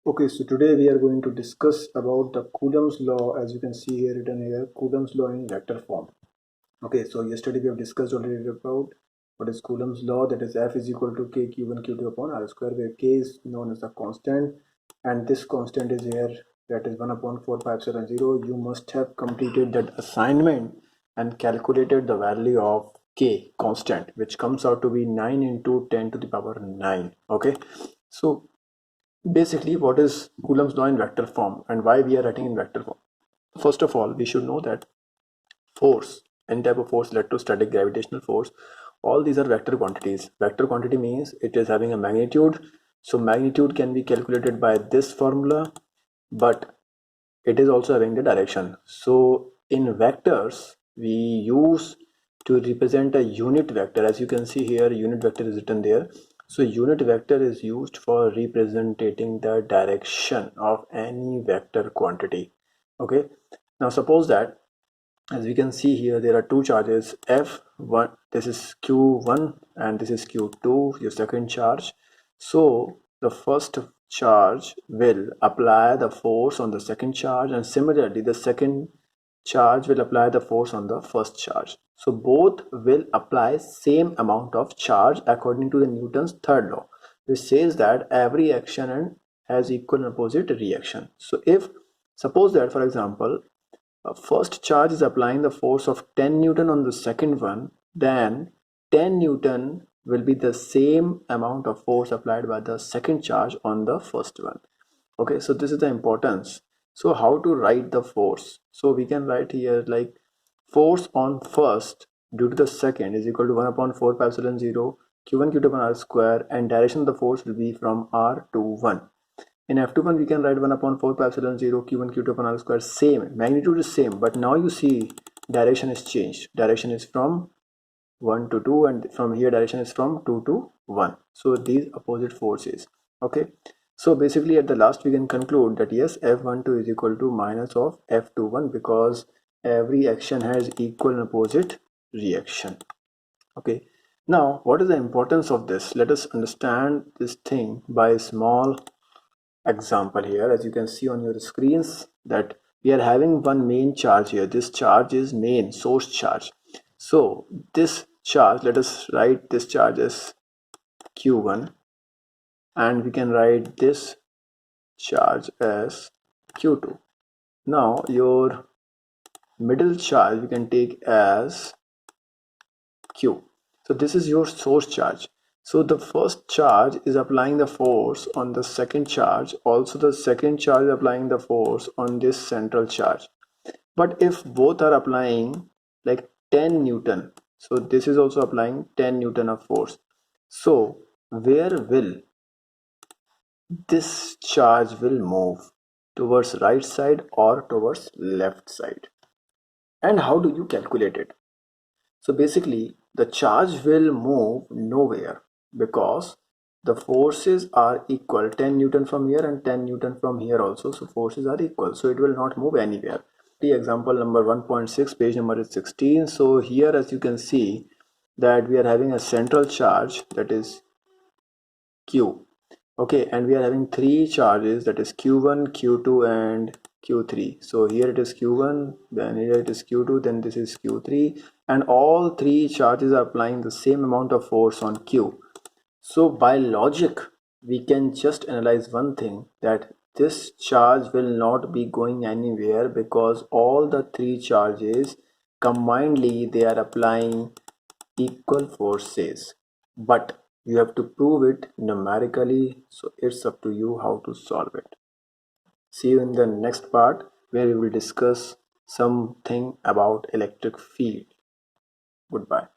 Okay, so today we are going to discuss about the Coulomb's law. As you can see here written here, Coulomb's law in vector form. Okay, so yesterday we have discussed already about what is Coulomb's law, that is F is equal to K Q1 Q2 upon R square, where K is known as the constant and this constant is here, that is 1 upon 4 pi epsilon 0. You must have completed that assignment and calculated the value of K constant, which comes out to be 9 into 10 to the power 9. Okay, so basically, what is Coulomb's law in vector form and why we are writing in vector form? First of all, we should know that force, any type of force, electrostatic, gravitational force, all these are vector quantities. Vector quantity means it is having a magnitude. So magnitude can be calculated by this formula, but it is also having the direction. So in vectors, we use to represent a unit vector. As you can see here, unit vector is written there. So unit vector is used for representing the direction of any vector quantity. Okay, now suppose that, as we can see here, there are two charges F1, this is Q1 and this is Q2, your second charge. So the first charge will apply the force on the second charge, and similarly the second charge will apply the force on the first charge. So both will apply same amount of charge according to the Newton's third law, which says that every action has equal and opposite reaction. So if suppose that, for example, first charge is applying the force of 10 Newton on the second one, then 10 Newton will be the same amount of force applied by the second charge on the first one. Okay, so this is the importance. So how to write the force? So we can write here like force on first due to the second is equal to 1 upon 4 pi epsilon 0 q1 q2 upon r square, and direction of the force will be from r to 1. In F21 we can write 1 upon 4 pi epsilon 0 q1 q2 upon r square, same magnitude is same, but now you see direction is changed. Direction is from 1 to 2 and from here direction is from 2 to 1. So these opposite forces. Okay, so basically at the last we can conclude that yes, F12 is equal to minus of F21 because every action has equal and opposite reaction. Okay, now what is the importance of this? Let us understand this thing by a small example here. As you can see on your screens that we are having one main charge here. This charge is main source charge. So this charge, let us write this charge as Q1, and we can write this charge as Q2. Now your middle charge we can take as Q. So this is your source charge. So the first charge is applying the force on the second charge. Also the second charge is applying the force on this central charge. But if both are applying like 10 Newton, so this is also applying 10 Newton of force. So where will this charge will move? Towards right side or towards left side? And how do you calculate it? So basically the charge will move nowhere because the forces are equal, 10 Newton from here and 10 Newton from here also, so forces are equal, so it will not move anywhere. The example number 1.6, page number is 16. So here as you can see that we are having a central charge, that is Q. Okay, and we are having three charges, that is Q1, Q2 and Q3. So here it is Q1, then here it is Q2, then this is Q3, and all three charges are applying the same amount of force on Q. So by logic we can just analyze one thing, that this charge will not be going anywhere because all the three charges combinedly they are applying equal forces, but you have to prove it numerically, so it's up to you how to solve it. See you in the next part where we will discuss something about electric field. Goodbye.